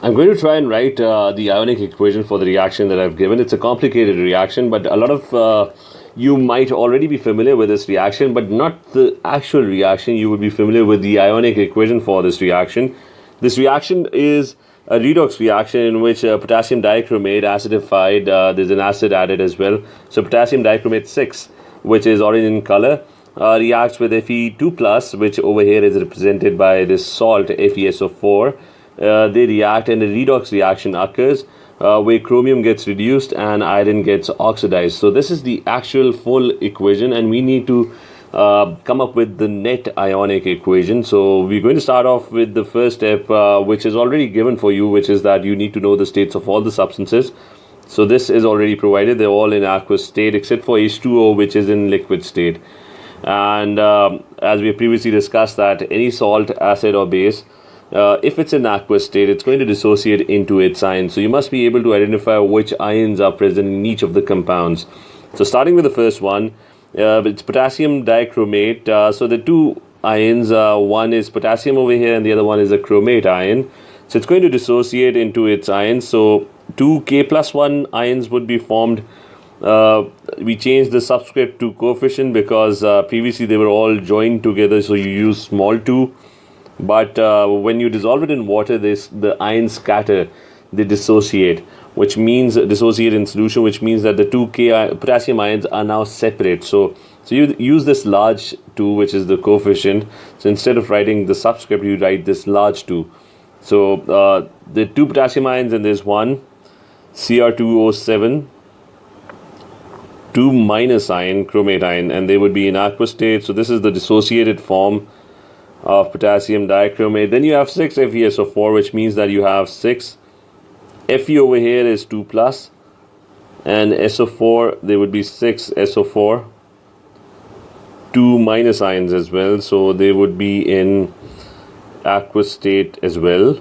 I'm going to try and write the ionic equation for the reaction that I've given. It's a complicated reaction, but a lot of you might already be familiar with this reaction, but not the actual reaction. You would be familiar with the ionic equation for this reaction. This reaction is a redox reaction in which potassium dichromate acidified, there's an acid added as well. So potassium dichromate 6, which is orange in color, reacts with Fe2 plus, which over here is represented by this salt FeSO4. They react and a redox reaction occurs where chromium gets reduced and iron gets oxidized. So this is the actual full equation, and we need to come up with the net ionic equation. So we're going to start off with the first step, which is already given for you, which is that you need to know the states of all the substances. So this is already provided. They're all in aqueous state except for H2O, which is in liquid state. And as we previously discussed, that any salt, acid or base, if it's in aqueous state, it's going to dissociate into its ions. So you must be able to identify which ions are present in each of the compounds. So starting with the first one, it's potassium dichromate. So the two ions, one is potassium over here and the other one is a chromate ion. So it's going to dissociate into its ions. So two K+1 ions would be formed. We changed the subscript to coefficient because previously they were all joined together, so you use small 2. But when you dissolve it in water, the ions scatter, they dissociate, which means dissociate in solution, which means that the two potassium ions are now separate. So you use this large 2, which is the coefficient. So instead of writing the subscript, you write this large 2. So the two potassium ions, and there's one Cr2O7, 2 minus ion, chromate ion, and they would be in aqueous state. So this is the dissociated form of potassium dichromate. Then you have 6 FeSO4, which means that you have 6 Fe over here is 2 plus, and SO4, there would be 6 SO4, 2 minus ions as well, so they would be in aqueous state as well.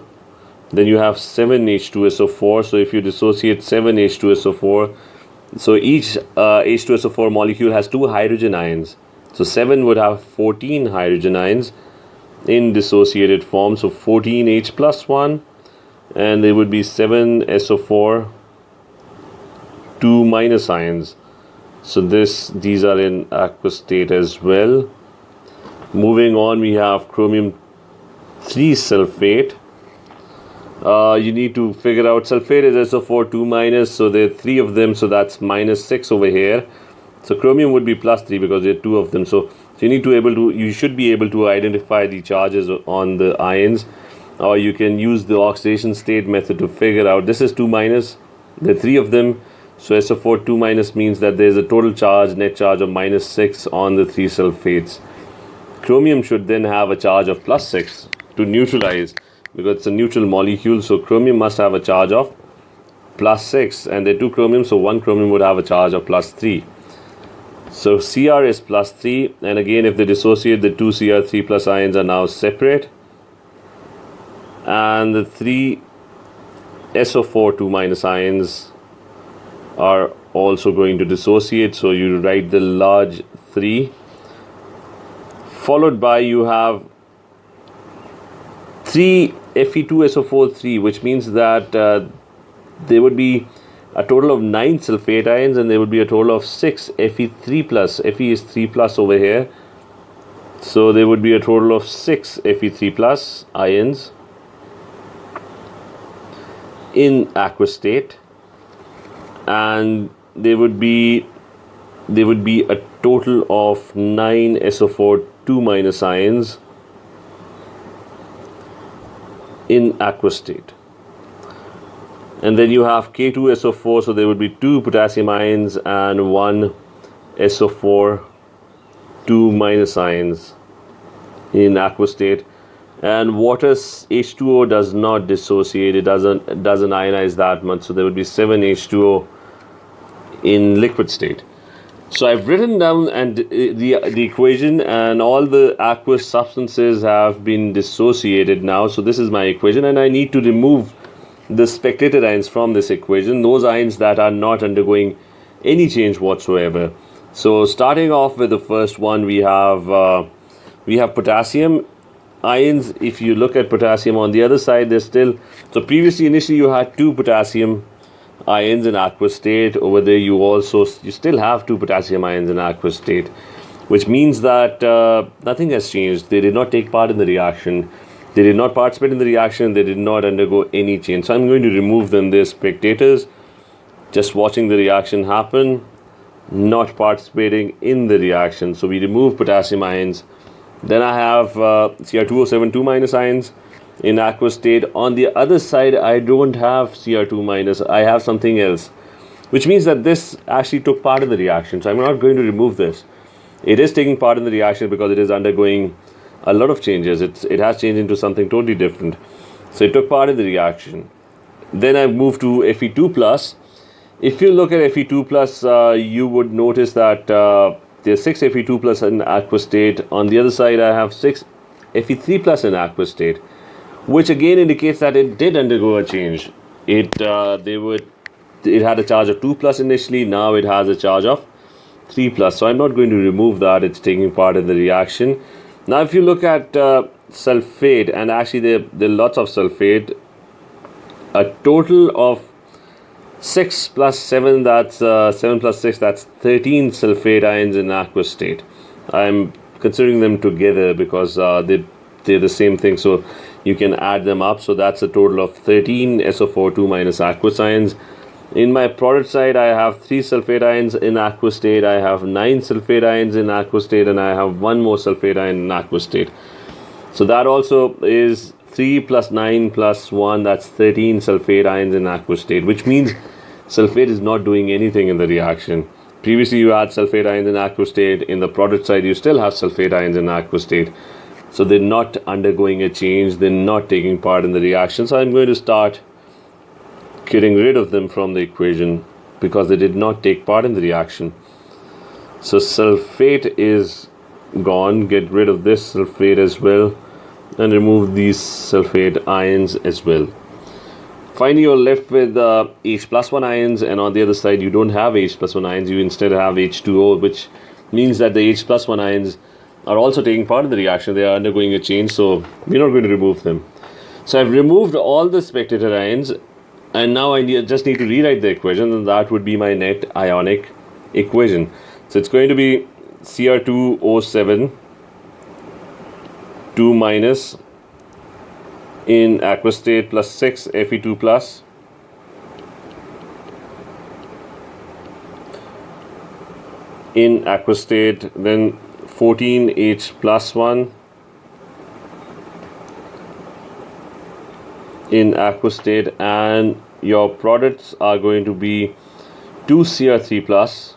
Then you have 7 H2SO4. So if you dissociate 7 H2SO4, so each H2SO4 molecule has 2 hydrogen ions. So 7 would have 14 hydrogen ions in dissociated form. So 14H plus 1, and there would be 7 SO4, 2 minus ions. So these are in aqueous state as well. Moving on, we have chromium 3 sulfate. You need to figure out, sulfate is SO4 2 minus, so there are 3 of them, so that's minus 6 over here. So chromium would be plus 3 because there are 2 of them. So you should be able to identify the charges on the ions, or you can use the oxidation state method to figure out. This is 2 minus, there are 3 of them, so SO4 2 minus means that there's a total charge, net charge of minus 6 on the 3 sulfates. Chromium should then have a charge of plus 6 to neutralize, because it's a neutral molecule, so chromium must have a charge of plus 6, and there are 2 chromium, so 1 chromium would have a charge of plus 3. So Cr is plus 3, and again if they dissociate, the 2 Cr3 plus ions are now separate, and the 3 SO4 2 minus ions are also going to dissociate, so you write the large 3, followed by you have 3 Fe2SO4 3, which means that there would be a total of 9 sulfate ions, and there would be a total of 6 Fe3 plus. Fe is 3 plus over here, so there would be a total of 6 Fe3 plus ions in aqueous state, and there would be a total of 9 SO4 2 minus ions in aqueous state. And then you have K2SO4, so there would be 2 potassium ions and 1 SO4 2 minus ions in aqueous state. And water H2O does not dissociate, it doesn't ionize that much, so there would be 7 H2O in liquid state. So I've written down the equation, and all the aqueous substances have been dissociated now. So this is my equation, and I need to remove the spectator ions from this equation, those ions that are not undergoing any change whatsoever. So starting off with the first one, we have potassium ions, if you look at potassium on the other side, there's still, so previously initially you had 2 potassium ions in aqueous state. Over there you still have 2 potassium ions in aqueous state, which means that nothing has changed. They did not take part in the reaction, they did not participate in the reaction, they did not undergo any change. So I'm going to remove them. They're spectators, just watching the reaction happen, not participating in the reaction. So we remove potassium ions. Then I have Cr2O7 2 minus ions in aqueous state. On the other side, I don't have Cr2 minus, I have something else, which means that this actually took part in the reaction. So I'm not going to remove this. It is taking part in the reaction because it is undergoing a lot of changes. It has changed into something totally different. So it took part in the reaction. Then I moved to Fe2 plus. If you look at Fe2 plus, you would notice that there's 6 Fe2 plus in aqueous state. On the other side, I have 6 Fe3 plus in aqueous state, which again indicates that it did undergo a change. It had a charge of 2 plus initially. Now it has a charge of 3 plus. So I'm not going to remove that. It's taking part in the reaction. Now, if you look at sulfate, and actually there are lots of sulfate, a total of 6 plus 7, that's 7 plus 6, that's 13 sulfate ions in aqueous state. I'm considering them together because they're the same thing, so you can add them up. So that's a total of 13 SO4 2 minus aqueous ions. In my product side, I have 3 sulfate ions in aqueous state, I have 9 sulfate ions in aqueous state, and I have 1 more sulfate ion in aqueous state. So that also is 3 plus 9 plus 1, that's 13 sulfate ions in aqueous state, which means sulfate is not doing anything in the reaction. Previously you had sulfate ions in aqueous state. In the product side, you still have sulfate ions in aqueous state. So they're not undergoing a change, they're not taking part in the reaction. So I'm going to start getting rid of them from the equation because they did not take part in the reaction. So sulfate is gone. Get rid of this sulfate as well and remove these sulfate ions as well. Finally, you're left with H plus 1 ions, and on the other side you don't have H plus 1 ions, you instead have H2O, which means that the H plus 1 ions are also taking part in the reaction. They are undergoing a change, so we're not going to remove them. So I've removed all the spectator ions, and now I just need to rewrite the equation, and that would be my net ionic equation. So it's going to be Cr2O7 2 minus in aqueous state plus 6 Fe2 plus in aqueous state, then 14 H plus 1 in aqueous state, and your products are going to be 2 Cr3 plus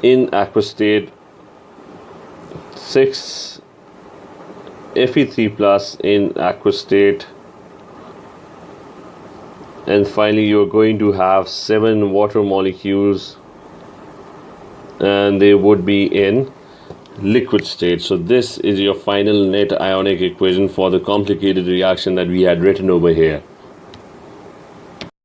in aqueous state, 6 Fe3 plus in aqueous state, and finally you're going to have 7 water molecules, and they would be in liquid state. So this is your final net ionic equation for the complicated reaction that we had written over here.